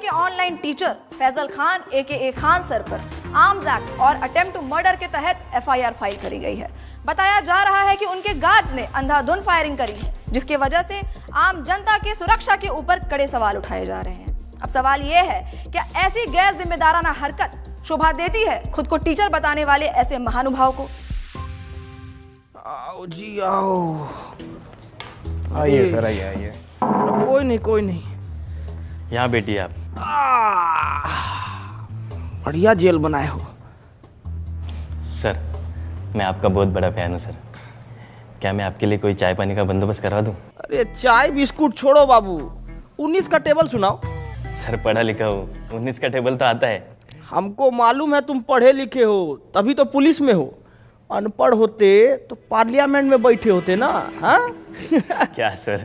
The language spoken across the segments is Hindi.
के online teacher Faizal Khan AKA Khan sir पर आर्म्स एक्ट और अटेम्प्ट टू मर्डर के तहत FIR फाइल करी गई है। बताया जा रहा है कि उनके गार्ड्स ने अंधाधुंध फायरिंग करी है, जिसकी वजह से आम जनता की सुरक्षा के ऊपर कड़े सवाल उठाए जा रहे हैं। अब सवाल ये है, क्या ऐसी गैर जिम्मेदाराना हरकत शोभा देती है खुद को टीचर बताने वाले ऐसे महानुभाव को? आओ जी आओ। आइए सर, आइए। कोई नहीं। यहाँ बैठिए आप। बढ़िया जेल बनाए हो सर। मैं आपका बहुत बड़ा फैन हूँ सर। क्या मैं आपके लिए कोई चाय पानी का बंदोबस्त करवा दूँ? अरे चाय बिस्कुट छोड़ो बाबू, 19 का टेबल सुनाओ। सर पढ़ा लिखा हो, 19 का टेबल तो आता है। हमको मालूम है तुम पढ़े लिखे हो, तभी तो पुलिस में हो। अनपढ़ होते तो पार्लियामेंट में बैठे होते ना। हाँ क्या सर?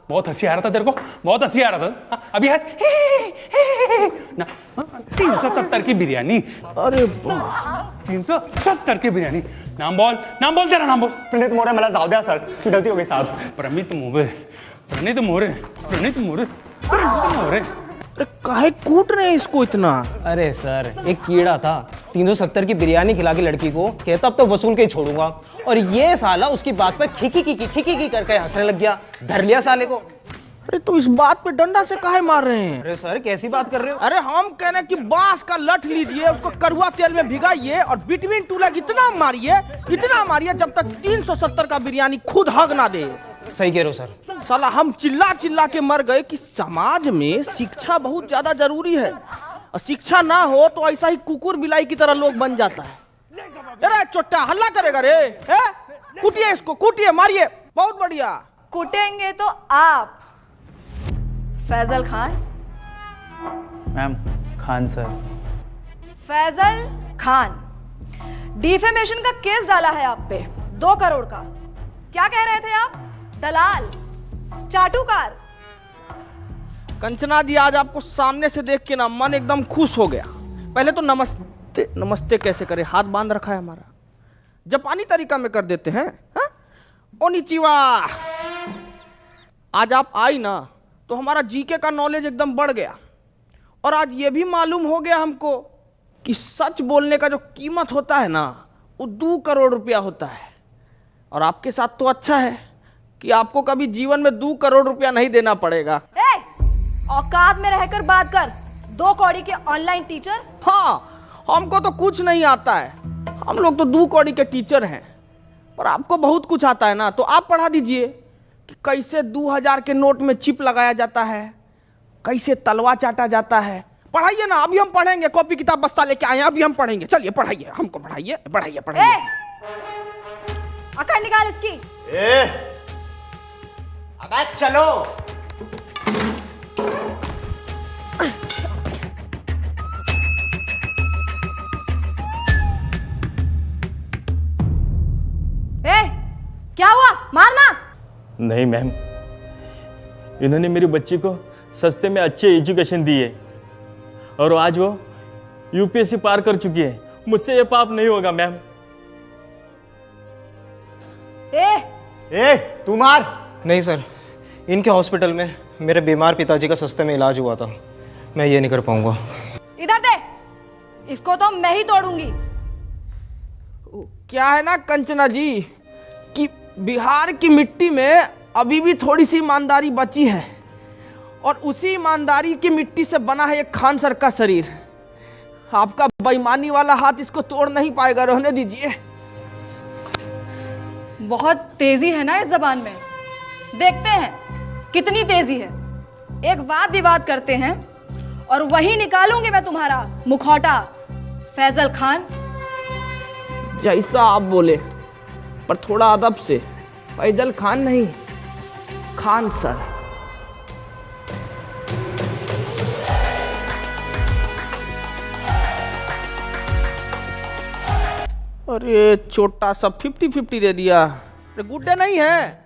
बहुत हंसी आ रहा था तेरे को, बहुत हंसी आ रहा था। अभी हंस ना। 370 की बिरयानी। अरे 370 की बिरयानी। नाम बोल तेरा नाम बोल। प्रणीत मोरे। मला जाऊ द्या सर, गलती हो गई साहब। प्रणीत मोरे। अरे काहे कूट रहे हैं इसको इतना? अरे सर, एक कीड़ा था 370 की बिरयानी खिला के लड़की को, कहता अब तो वसूल के ही छोड़ूंगा, और ये साला उसकी बात पर खिकी करके हंसने लग गया। धर लिया साले को। अरे तो इस बात पे डंडा से काहे मार रहे हैं? अरे सर कैसी बात कर रहे हो? अरे हम कह रहे हैं कि बांस का लठ लीजिए, उसको कड़वा तेल में भिगाइए और बिटवीन टू लेग इतना मारिए जब तक 370 का बिरयानी खुद हग ना दे। सही कह रहे हो सर। साला हम चिल्ला के मर गए कि समाज में शिक्षा बहुत ज्यादा जरूरी है, और शिक्षा ना हो तो ऐसा ही कुकुर बिलाई की तरह लोग बन जाता है। अरे चोट्टा हल्ला करेगा रे? कूटिए इसको, कूटिए, मारिए। बहुत बढ़िया। कूटेंगे तो आप Faizal Khan. Ma'am Khan sir. Faizal Khan, defamation का केस डाला है आप पे 2 करोड़ का। क्या कह रहे थे आप? दलाल, चाटुकार। कंचना जी, आज आपको सामने से देख के ना मन एकदम खुश हो गया। पहले तो नमस्ते कैसे करे, हाथ बांध रखा है हमारा, जापानी तरीका में कर देते हैं। ओनिचिवा। आज आप आई ना तो हमारा जीके का नॉलेज एकदम बढ़ गया, और आज ये भी मालूम हो गया हमको कि सच बोलने का जो कीमत होता है ना, वो 2 करोड़ रुपया होता है। और आपके साथ तो अच्छा है कि आपको कभी जीवन में 2 करोड़ रुपया नहीं देना पड़ेगा। औकात में रहकर बात कर। 2 कौड़ी के ऑनलाइन टीचर। हाँ, हमको तो कुछ नहीं आता है, हम लोग तो 2 कौड़ी के टीचर हैं, पर आपको बहुत कुछ आता है ना, तो आप पढ़ा दीजिए कि कैसे 2000 के नोट में चिप लगाया जाता है, कैसे तलवा चाटा जाता है। पढ़ाइए ना, अभी हम पढ़ेंगे। कॉपी किताब बस्ता लेके आए हैं, अभी हम पढ़ेंगे। चलिए पढ़ाइए, हमको पढ़ाइए। अकड़ निकाल इसकी। अबे चलो। क्या हुआ? मारना नहीं मैम, इन्होंने मेरी बच्ची को सस्ते में अच्छी एजुकेशन दी है, और आज वो UPSC पार कर चुकी है। मुझसे ये पाप नहीं होगा मैम। तू मार। नहीं सर, इनके हॉस्पिटल में मेरे बीमार पिताजी का सस्ते में इलाज हुआ था, मैं ये नहीं कर पाऊंगा। इधर दे, इसको तो मैं ही तोड़ूंगी। क्या है ना कंचना जी कि बिहार की मिट्टी में अभी भी थोड़ी सी ईमानदारी बची है, और उसी ईमानदारी की मिट्टी से बना है एक खान सर का शरीर। आपका बेईमानी वाला हाथ इसको तोड़ नहीं पाएगा, रहने दीजिए। बहुत तेजी है ना इस जबान में, देखते हैं कितनी तेजी है। एक वाद विवाद करते हैं और वही निकालूंगी मैं तुम्हारा मुखौटा। फैजल खान, जैसा आप बोले, पर थोड़ा अदब से। फैजल खान नहीं, खान सर। अरे छोटा सा 50-50 दे दिया। अरे गुड्डे नहीं है,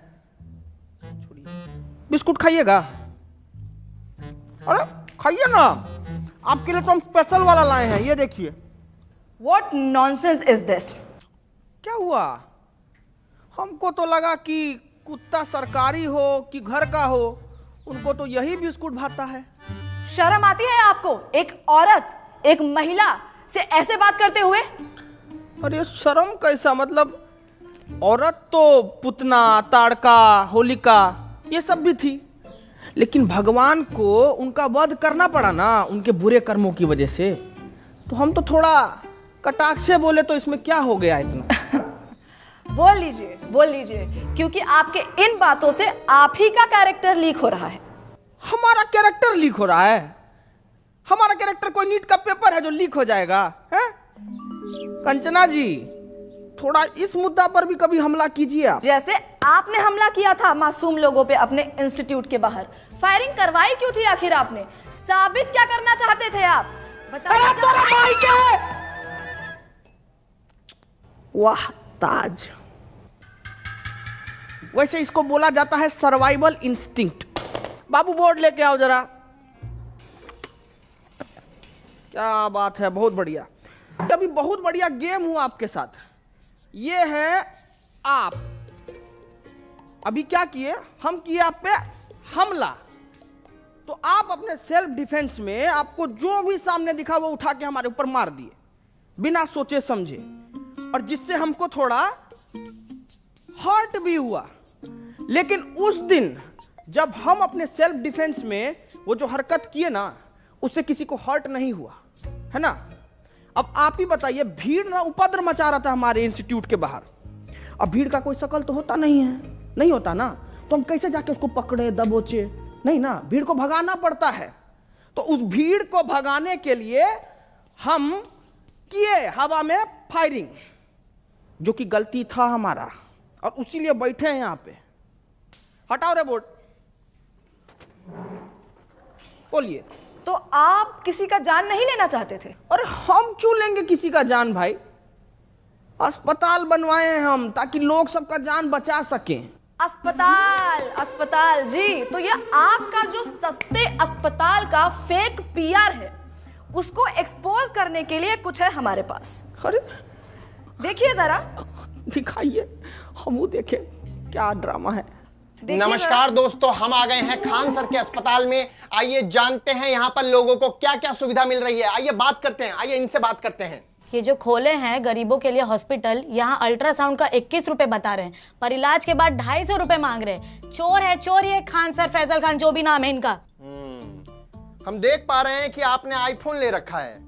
बिस्कुट खाइएगा? अरे खाइए ना, आपके लिए तो हम स्पेशल वाला लाए हैं, ये देखिए। What nonsense is this? क्या हुआ? हमको तो लगा कि कुत्ता सरकारी हो कि घर का हो, उनको तो यही बिस्कुट भाता है। शर्म आती है आपको एक औरत, एक महिला से ऐसे बात करते हुए? अरे शर्म कैसा, मतलब औरत तो पुतना, ताड़का, होलिका ये सब भी थी, लेकिन भगवान को उनका वध करना पड़ा ना उनके बुरे कर्मों की वजह से। तो हम तो थोड़ा कटाक्ष से बोले तो इसमें क्या हो गया इतना। बोल लीजिए, क्योंकि आपके इन बातों से आप ही का कैरेक्टर लीक हो रहा है। हमारा कैरेक्टर लीक हो रहा है? हमारा कैरेक्टर कोई नीट का पेपर है जो लीक हो जाएगा? है कंचना जी, थोड़ा इस मुद्दा पर भी कभी हमला कीजिए आप। जैसे आपने हमला किया था मासूम लोगों पे अपने इंस्टीट्यूट के बाहर। फायरिंग करवाई क्यों थी आखिर आपने? साबित क्या करना चाहते थे आप? बताइए। वाह ताज, वैसे इसको बोला जाता है सर्वाइवल इंस्टिंक्ट। बाबू बोर्ड लेके आओ जरा। क्या बात है, बहुत बढ़िया। कभी बहुत बढ़िया गेम हुआ आपके साथ। ये है आप अभी क्या किए, हम किए आप पे हमला, तो आप अपने सेल्फ डिफेंस में आपको जो भी सामने दिखा वो उठा के हमारे ऊपर मार दिए बिना सोचे समझे, और जिससे हमको थोड़ा हर्ट भी हुआ। लेकिन उस दिन जब हम अपने सेल्फ डिफेंस में वो जो हरकत किए ना, उससे किसी को हर्ट नहीं हुआ, है ना। अब आप ही बताइए, भीड़ ना उपद्र मचा रहा था हमारे इंस्टीट्यूट के बाहर। अब भीड़ का कोई शकल तो होता नहीं है, नहीं होता ना, तो हम कैसे जाके उसको पकड़े दबोचे? नहीं ना, भीड़ को भगाना पड़ता है। तो उस भीड़ को भगाने के लिए हम किए हवा में फायरिंग, जो कि गलती था हमारा, और उसीलिए बैठे हैं यहां पे। हटाओ रे बोर्ड, बोलिए। तो आप किसी का जान नहीं लेना चाहते थे? अरे हम क्यों लेंगे किसी का जान भाई? अस्पताल बनवाए हैं हम ताकि लोग सबका जान बचा सकें। अस्पताल जी, तो ये आपका जो सस्ते अस्पताल का फेक पीआर है, उसको एक्सपोज करने के लिए कुछ है हमारे पास। अरे देखिए जरा, दिखाइए, हम वो देखें क्या ड्रामा है। नमस्कार दोस्तों, हम आ गए हैं खान सर के अस्पताल में। आइए जानते हैं यहाँ पर लोगों को क्या क्या सुविधा मिल रही है। आइए बात करते हैं, आइए इनसे बात करते हैं। ये जो खोले हैं गरीबों के लिए हॉस्पिटल, यहाँ अल्ट्रासाउंड का 21 रुपए बता रहे हैं, पर इलाज के बाद 250 रुपए मांग रहे हैं। चोर है चोर, ये खान सर, फैजल खान, जो भी नाम है इनका। हम देख पा रहे हैं कि आपने आईफोन ले रखा है।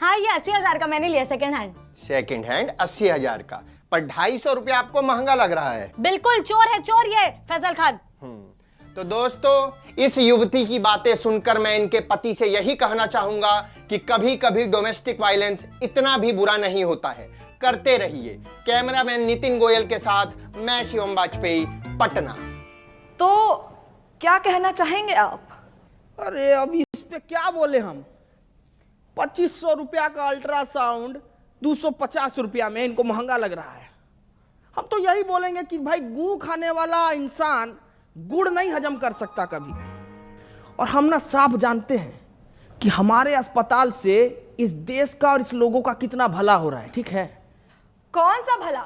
हाँ, ये 80,000 का मैंने लिया, सेकंड हैंड। सेकंड हैंड 80,000 का, पर 250 रुपया आपको महंगा लग रहा है। बिल्कुल चोर है चोर ये फैजल खान। तो दोस्तों, इस युवती की बातें सुनकर मैं इनके पति से यही कहना चाहूंगा कि कभी कभी डोमेस्टिक वायलेंस इतना भी बुरा नहीं होता है। करते रहिए। कैमरामैन नितिन गोयल के साथ मैं शिवम वाजपेयी, पटना। तो क्या कहना चाहेंगे आप? अरे अभी इस पे क्या बोले हम? 2500 रुपया का अल्ट्रासाउंड 250 रुपया में इनको महंगा लग रहा है। हम तो यही बोलेंगे कि भाई, गू खाने वाला इंसान गुड़ नहीं हजम कर सकता कभी। और हम ना साफ जानते हैं कि हमारे अस्पताल से इस देश का और इस लोगों का कितना भला हो रहा है, ठीक है। कौन सा भला?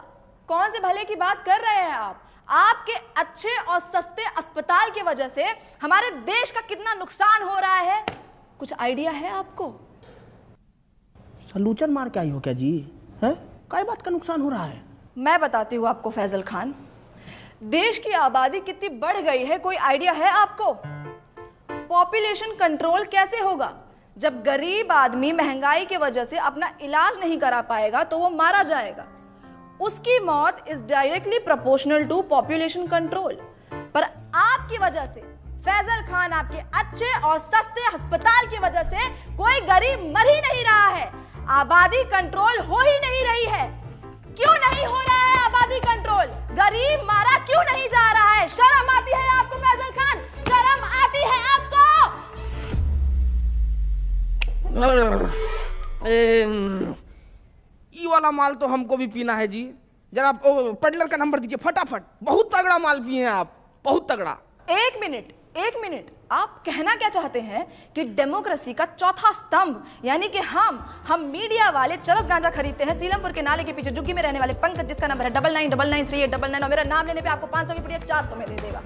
कौन से भले की बात कर रहे हैं आप? आपके अच्छे और सस्ते अस्पताल की वजह से हमारे देश का कितना नुकसान हो रहा है, कुछ आइडिया है आपको? सलूचन मार के आई हो क्या जी? है काय बात का नुकसान हो रहा है? मैं बताती हूँ आपको फैजल खान। देश की आबादी कितनी बढ़ गई है, कोई आइडिया है आपको? पॉपुलेशन कंट्रोल कैसे होगा? जब गरीब आदमी महंगाई की वजह से अपना इलाज नहीं करा पाएगा तो वो मारा जाएगा। उसकी मौत is directly proportional to population control. पर आपकी वजह से, फैजल खान, आपके अच्छे और सस्ते अस्पताल की वजह से कोई गरीब मर ही नहीं रहा है, आबादी कंट्रोल हो ही नहीं रही है। क्यों नहीं हो रहा है आबादी कंट्रोल? गरीब मारा क्यों नहीं जा रहा है? शर्म आती है आपको फैजल खान? शर्म आती है आपको? ये वाला माल तो हमको भी पीना है जी। जरा पेडलर का नंबर दीजिए फटाफट। बहुत तगड़ा माल पिए हैं आप, बहुत तगड़ा। एक मिनट, आप कहना क्या चाहते हैं कि डेमोक्रेसी का चौथा स्तंभ यानी कि हम मीडिया वाले चरस गांजा खरीदते हैं सीलमपुर के नाले के पीछे झुग्गी में रहने वाले पंकज, जिसका नंबर है 99993899, और मेरा नाम लेने पे आपको 500 की पुड़िया 400 में दे देगा।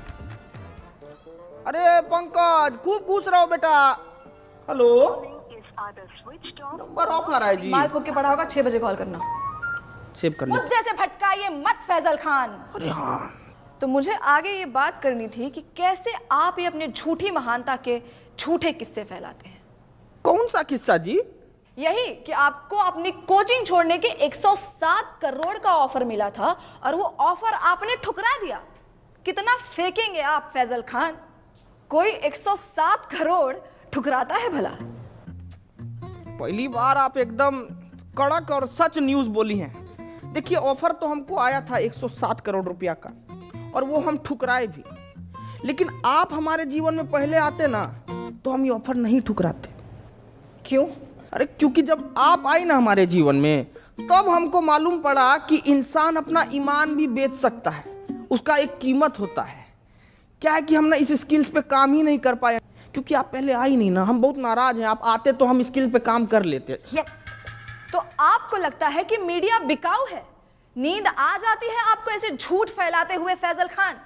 अरे पंकज, खूब खुश रहो बेटा। हेलो, नंबर ऑफ आ रहा है जी। माल फूक के पड़ा होगा, 6 बजे कॉल करना। सेव कर लो। मुद्दे से भटकाइए मत फैजल खान। अरे हाँ, तो मुझे आगे ये बात करनी थी कि कैसे आप ये अपने झूठी महानता के झूठे किस्से फैलाते हैं। कौन सा किस्सा जी? यही कि आपको अपनी कोचिंग छोड़ने के 107 करोड़ का ऑफर मिला था और वो ऑफर आपने ठुकरा दिया। कितना फेंकेंगे आप फैजल खान? कोई 107 करोड़ ठुकराता है भला? पहली बार आप एकदम कड़क और सच न्यूज बोली हैं। देखिए, ऑफर तो हमको आया था 107 करोड़ रुपया का, और वो हम ठुकराए भी। लेकिन आप हमारे जीवन में पहले आते ना तो हम ये ऑफर नहीं ठुकराते। क्यों? अरे क्योंकि जब आप आई ना हमारे जीवन में, तब हमको मालूम पड़ा कि इंसान अपना ईमान भी बेच सकता है, उसका एक कीमत होता है। क्या है कि हम ना इस स्किल्स पे काम ही नहीं कर पाए क्योंकि आप पहले आई नहीं ना। हम बहुत नाराज हैं, आप आते तो हम स्किल पे काम कर लेते। तो आपको लगता है कि मीडिया बिकाऊ है? नींद आ जाती है आपको ऐसे झूठ फैलाते हुए फैजल खान?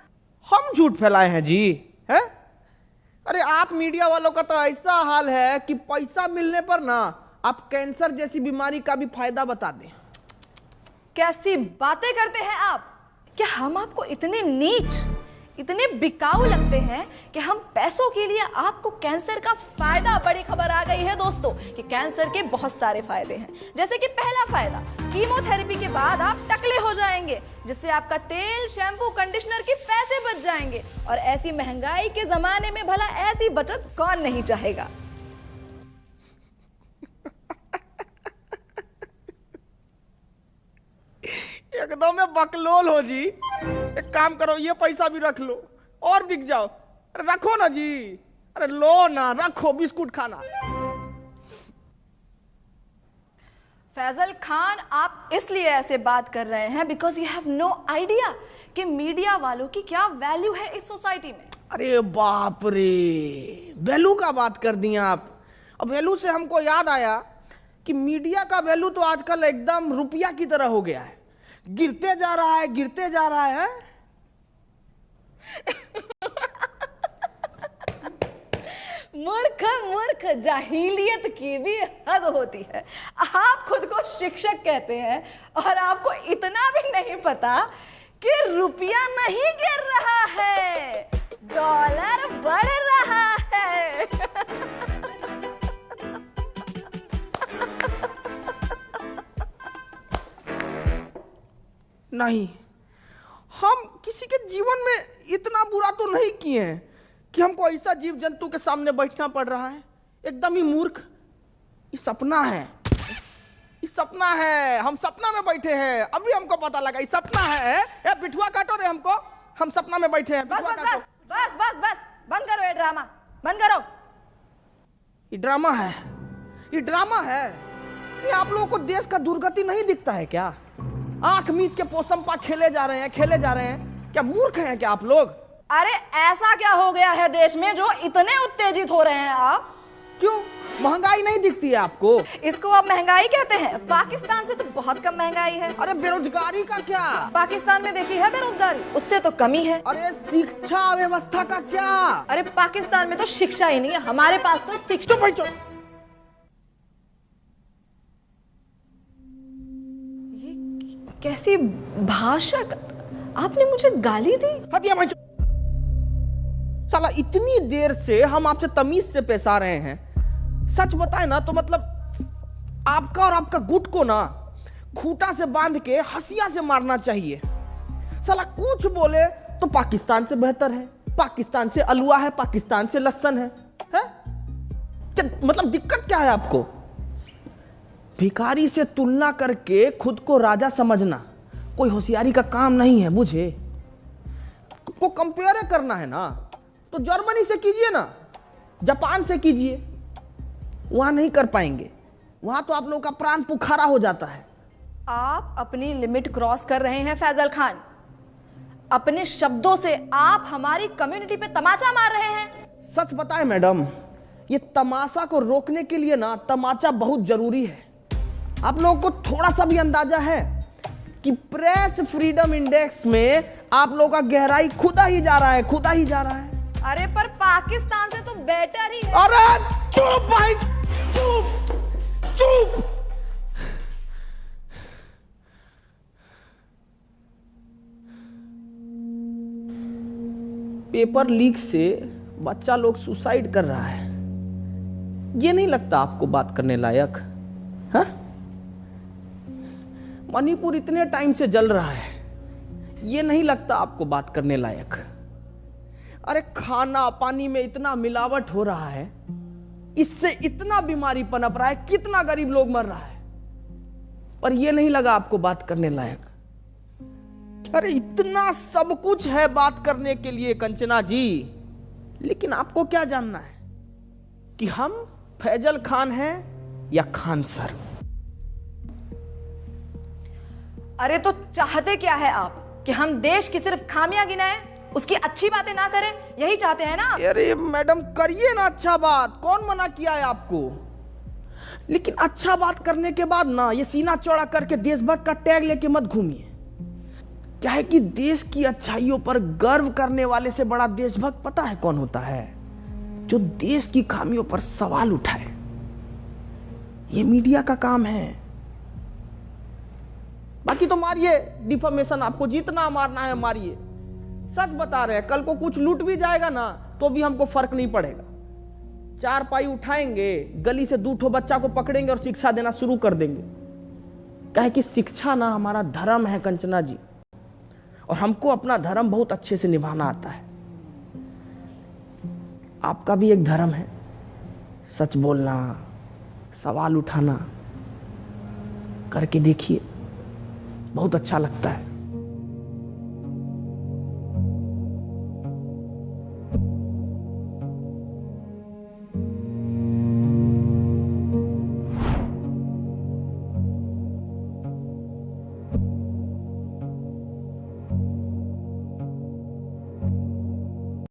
हम झूठ फैलाए हैं जी? है? अरे आप मीडिया वालों का तो ऐसा हाल है कि पैसा मिलने पर ना आप कैंसर जैसी बीमारी का भी फायदा बता दें। कैसी बातें करते हैं आप? क्या हम आपको इतने नीच, इतने बिकाऊ लगते हैं कि हम पैसों के लिए आपको कैंसर का फायदा? बड़ी खबर आ गई है दोस्तों कि कैंसर के बहुत सारे फायदे हैं। जैसे कि पहला फायदा, कीमोथेरेपी के बाद आप टकले हो जाएंगे, जिससे आपका तेल, शैम्पू, कंडीशनर के पैसे बच जाएंगे। और ऐसी महंगाई के जमाने में भला ऐसी बचत कौन नहीं चाहेगा? एकदम में बकलोल हो जी। एक काम करो, ये पैसा भी रख लो और बिक जाओ। अरे रखो ना जी, अरे लो ना, रखो, बिस्कुट खाना। फैजल खान, आप इसलिए ऐसे बात कर रहे हैं because you have no idea कि मीडिया वालों की क्या वैल्यू है इस सोसाइटी में। अरे बाप रे, वैल्यू का बात कर दिया आप। अब वैल्यू से हमको याद आया कि मीडिया का वैल्यू तो आजकल एकदम रुपया की तरह हो गया है, गिरते जा रहा है, गिरते जा रहा है। मूर्ख मूर्ख, जाहिलियत की भी हद होती है। आप खुद को शिक्षक कहते हैं और आपको इतना भी नहीं पता कि रुपया नहीं गिर रहा है, डॉलर बढ़ रहा है। नहीं, हम किसी के जीवन में इतना बुरा तो नहीं किए हैं कि हमको ऐसा जीव जंतु के सामने बैठना पड़ रहा है। एकदम ही मूर्ख। ये सपना है, ये सपना है। हम सपना में बैठे हैं, अभी हमको पता लगा ये सपना है। ए पिठुआ काटो रे हमको, हम सपना में बैठे हैं। बस बस बस बस बस बस, बंद करो ये ड्रामा, बंद करो। ये ड्रामा है, ये ड्रामा है। ये आप लोगों को देश का दुर्गति नहीं दिखता है क्या? आंख मीच के पोसंपा खेले जा रहे हैं, खेले जा रहे हैं। क्या मूर्ख हैं क्या आप लोग? अरे ऐसा क्या हो गया है देश में जो इतने उत्तेजित हो रहे हैं आप? क्यों, महंगाई नहीं दिखती है आपको? इसको आप महंगाई कहते हैं? पाकिस्तान से तो बहुत कम महंगाई है। अरे बेरोजगारी का क्या? पाकिस्तान में देखी है बेरोजगारी, उससे तो कमी है। अरे शिक्षा व्यवस्था का क्या? अरे पाकिस्तान में तो शिक्षा ही नहीं है, हमारे पास तो शिक्षा। ये कैसी भाषा? आपने मुझे गाली दी? हटिया भाई। साला इतनी देर से हम आपसे तमीज से पेश आ रहे हैं। सच बताए ना तो मतलब आपका और आपका गुट को ना खूंटा से बांध के हंसिया से मारना चाहिए। साला कुछ बोले तो पाकिस्तान से बेहतर है, पाकिस्तान से अलुआ है, पाकिस्तान से लहसन है? क्या मतलब दिक्कत क्या है आपको? भिखारी से तुलना करके खुद को राजा समझना कोई होशियारी का काम नहीं है, बुझे? को कंपेयर करना है ना तो जर्मनी से कीजिए ना, जापान से कीजिए। वहां नहीं कर पाएंगे, वहां तो आप लोगों का प्राण पुखारा हो जाता है। आप अपनी लिमिट क्रॉस कर रहे हैं फैजल खान। अपने शब्दों से आप हमारी कम्युनिटी पे तमाचा मार रहे हैं। सच बताएं मैडम, ये तमाशा को रोकने के लिए ना तमाचा बहुत जरूरी है। आप लोगों को थोड़ा सा भी अंदाजा है कि प्रेस फ्रीडम इंडेक्स में आप लोगों का गहराई खुदा ही जा रहा है, खुदा ही जा रहा है। अरे पर पाकिस्तान से तो बेटर ही है। अरे चुप भाई, चुप चुप। पेपर लीक से बच्चा लोग सुसाइड कर रहा है, ये नहीं लगता आपको बात करने लायक? हाँ, मणिपुर इतने टाइम से जल रहा है, ये नहीं लगता आपको बात करने लायक? अरे खाना पानी में इतना मिलावट हो रहा है, इससे इतना बीमारी पनप रहा है, कितना गरीब लोग मर रहा है, पर यह नहीं लगा आपको बात करने लायक? अरे इतना सब कुछ है बात करने के लिए कंचना जी, लेकिन आपको क्या जानना है कि हम फैजल खान हैं या खान सर? अरे तो चाहते क्या है आप कि हम देश की सिर्फ खामियां गिनाएं, उसकी अच्छी बातें ना करें? यही चाहते हैं ना? अरे मैडम करिए ना अच्छा बात, कौन मना किया है आपको? लेकिन अच्छा बात करने के बाद ना ये सीना चौड़ा करके देशभक्त का टैग लेके मत घूमिए। क्या है कि देश की अच्छाइयों पर गर्व करने वाले से बड़ा देशभक्त पता है कौन होता है? जो देश की खामियों पर सवाल उठाए। ये मीडिया का काम है। बाकी तो मारिए डिफॉर्मेशन, आपको जितना मारना है मारिए। सच बता रहे हैं, कल को कुछ लूट भी जाएगा ना तो भी हमको फर्क नहीं पड़ेगा। 4 पाई उठाएंगे, गली से 2 ठो बच्चा को पकड़ेंगे और शिक्षा देना शुरू कर देंगे। क्या है कि शिक्षा ना हमारा धर्म है कंचना जी, और हमको अपना धर्म बहुत अच्छे से निभाना आता है। आपका भी एक धर्म है, सच बोलना, सवाल उठाना। करके देखिए, बहुत अच्छा लगता है।